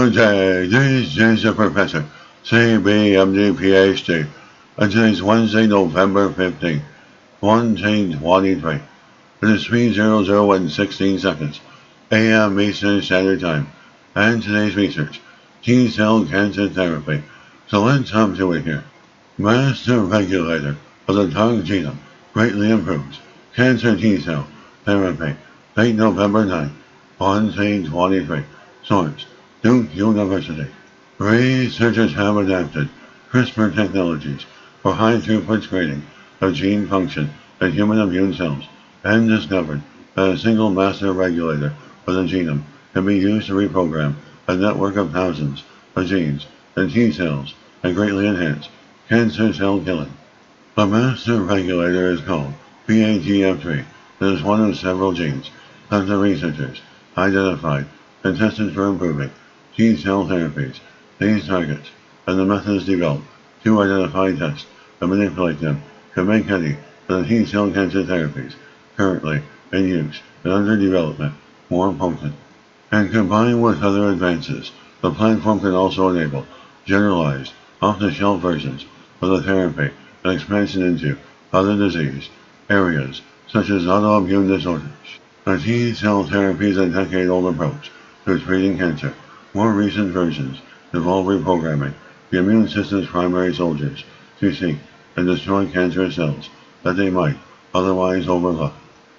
Good day, this is the Professor, CBMD PhD, and today's Wednesday, November 15th, 2023. It is 3:00 and 16 seconds, AM Eastern Standard Time, and today's research, T-cell cancer therapy. So let's hop to it here. Master regulator of the target genome greatly improves cancer T-cell therapy. Date November 9th, 2023. Source, Duke University. Researchers have adapted CRISPR technologies for high-throughput screening of gene function in human immune cells and discovered that a single master regulator of the genome can be used to reprogram a network of thousands of genes and T cells and greatly enhance cancer cell killing. The master regulator is called BATF3 and is one of several genes that the researchers identified and tested for improving T-cell therapies. These targets and the methods developed to identify, test, and manipulate them can make any of the T-cell cancer therapies currently in use and under development more potent. And combined with other advances, the platform can also enable generalized, off-the-shelf versions of the therapy and expansion into other disease areas such as autoimmune disorders. The T-cell therapy is a decade-old approach to treating cancer. More recent versions involve reprogramming the immune system's primary soldiers to seek and destroy cancerous cells that they might otherwise overlook.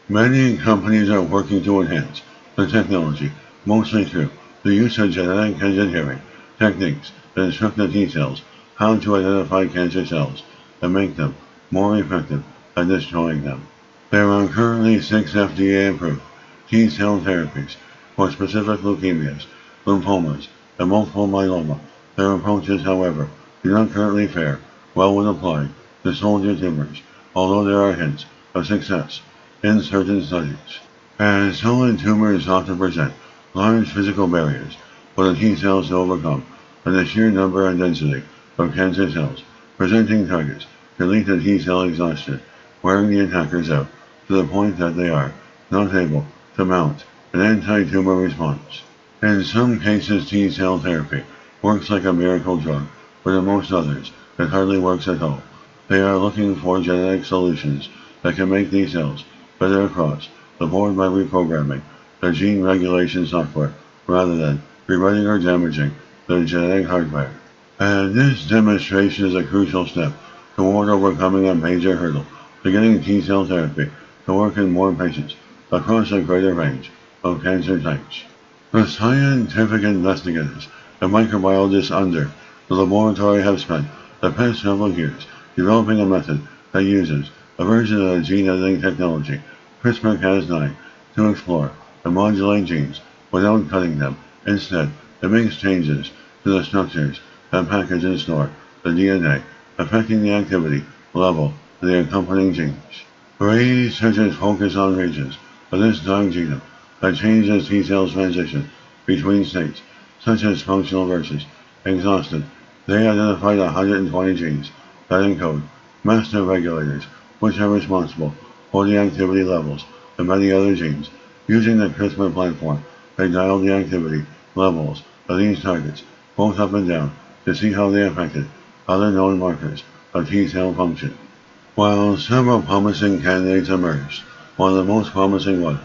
Many companies are working to enhance the technology, mostly through the use of genetic engineering techniques that instruct the T cells how to identify cancer cells and make them more effective at destroying them. There are currently 6 FDA-approved T-cell therapies for specific leukemias, lymphomas, and multiple myeloma. Their approaches, however, do not currently fare well when applied to soldier tumors, although there are hints of success in certain studies. As solid tumors often present large physical barriers for the T cells to overcome, and the sheer number and density of cancer cells presenting targets can lead to T cell exhaustion, wearing the attackers out to the point that they are not able to mount an anti-tumor response. In some cases, T-cell therapy works like a miracle drug, but in most others, it hardly works at all. They are looking for genetic solutions that can make these cells better across the board by reprogramming their gene regulation software rather than rewriting or damaging their genetic hardware. And this demonstration is a crucial step toward overcoming a major hurdle to getting T-cell therapy to work in more patients across a greater range of cancer types. The scientific investigators and microbiologists under the laboratory have spent the past several years developing a method that uses a version of the gene editing technology CRISPR-Cas9 to explore and modulate genes without cutting them. Instead, it makes changes to the structures that package and store the DNA, affecting the activity level of the accompanying genes. Researchers focus on regions of this dark genome that change as T cells transition between states, such as functional versus exhausted. They identified 120 genes that encode master regulators, which are responsible for the activity levels of many other genes. Using the CRISPR platform, they dialed the activity levels of these targets, both up and down, to see how they affected other known markers of T cell function. While several promising candidates emerged, one of the most promising was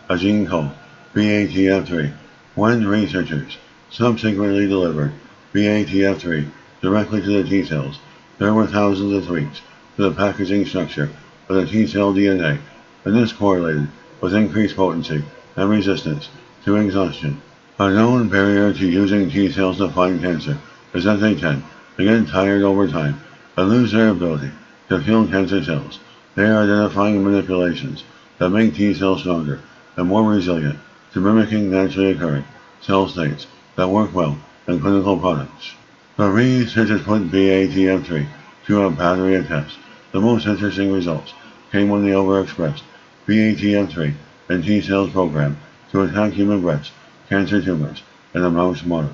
a gene called BATF3. When researchers subsequently delivered BATF3 directly to the T cells, there were thousands of tweaks to the packaging structure of the T cell DNA, and this correlated with increased potency and resistance to exhaustion. A known barrier to using T cells to fight cancer is that they tend to get tired over time and lose their ability to kill cancer cells. They are identifying manipulations that make T cells stronger and more resilient to mimicking naturally occurring cell states that work well in clinical products. The researchers put BATF3 through a battery of tests. The most interesting results came when they overexpressed BATF3 in T cells programmed to attack human breast cancer tumors in a mouse model.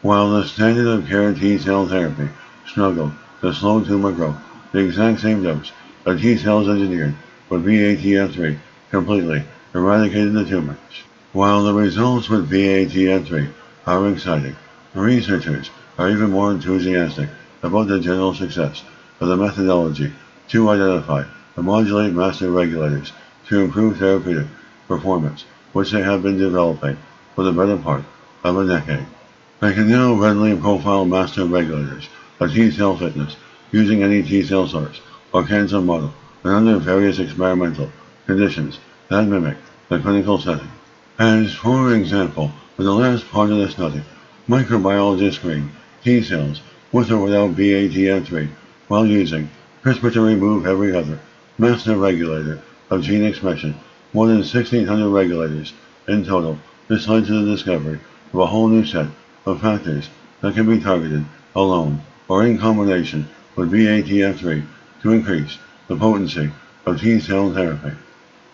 While the standard of care T cell therapy struggled to slow tumor growth, the exact same dose of T cells engineered with BATF3 completely eradicated the tumors. While the results with BATF3 are exciting, Researchers are even more enthusiastic about the general success of the methodology to identify and modulate master regulators to improve therapeutic performance, which they have been developing for the better part of a decade. They can now readily profile master regulators of T-cell fitness using any T-cell source or cancer model and under various experimental conditions that mimic the clinical setting. As for example, in the last part of the study, microbiologists screened T cells with or without BATF3 while using CRISPR to remove every other master regulator of gene expression, more than 1,600 regulators in total. This led to the discovery of a whole new set of factors that can be targeted alone or in combination with BATF3 to increase the potency of T cell therapy.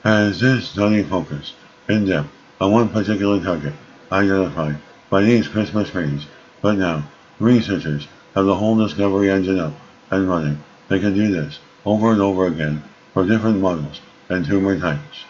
As this study focused in depth on one particular target identified by these CRISPR screens, but now researchers have the whole discovery engine up and running. They can do this over and over again for different models and tumor types.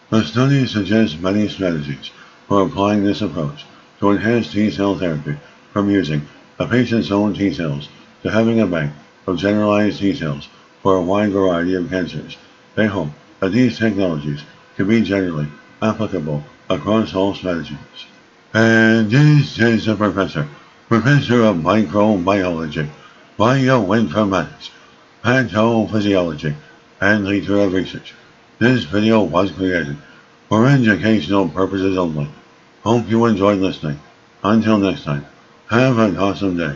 The study suggests many strategies for applying this approach to enhance T-cell therapy, from using a patient's own T-cells to having a bank of generalized T-cells for a wide variety of cancers. They hope that these technologies can be generally applicable across all strategies. And this is the Professor of Microbiology, Bioinformatics, Pathophysiology, and Leader of Research. This video was created for educational purposes only. Hope you enjoyed listening. Until next time, have an awesome day.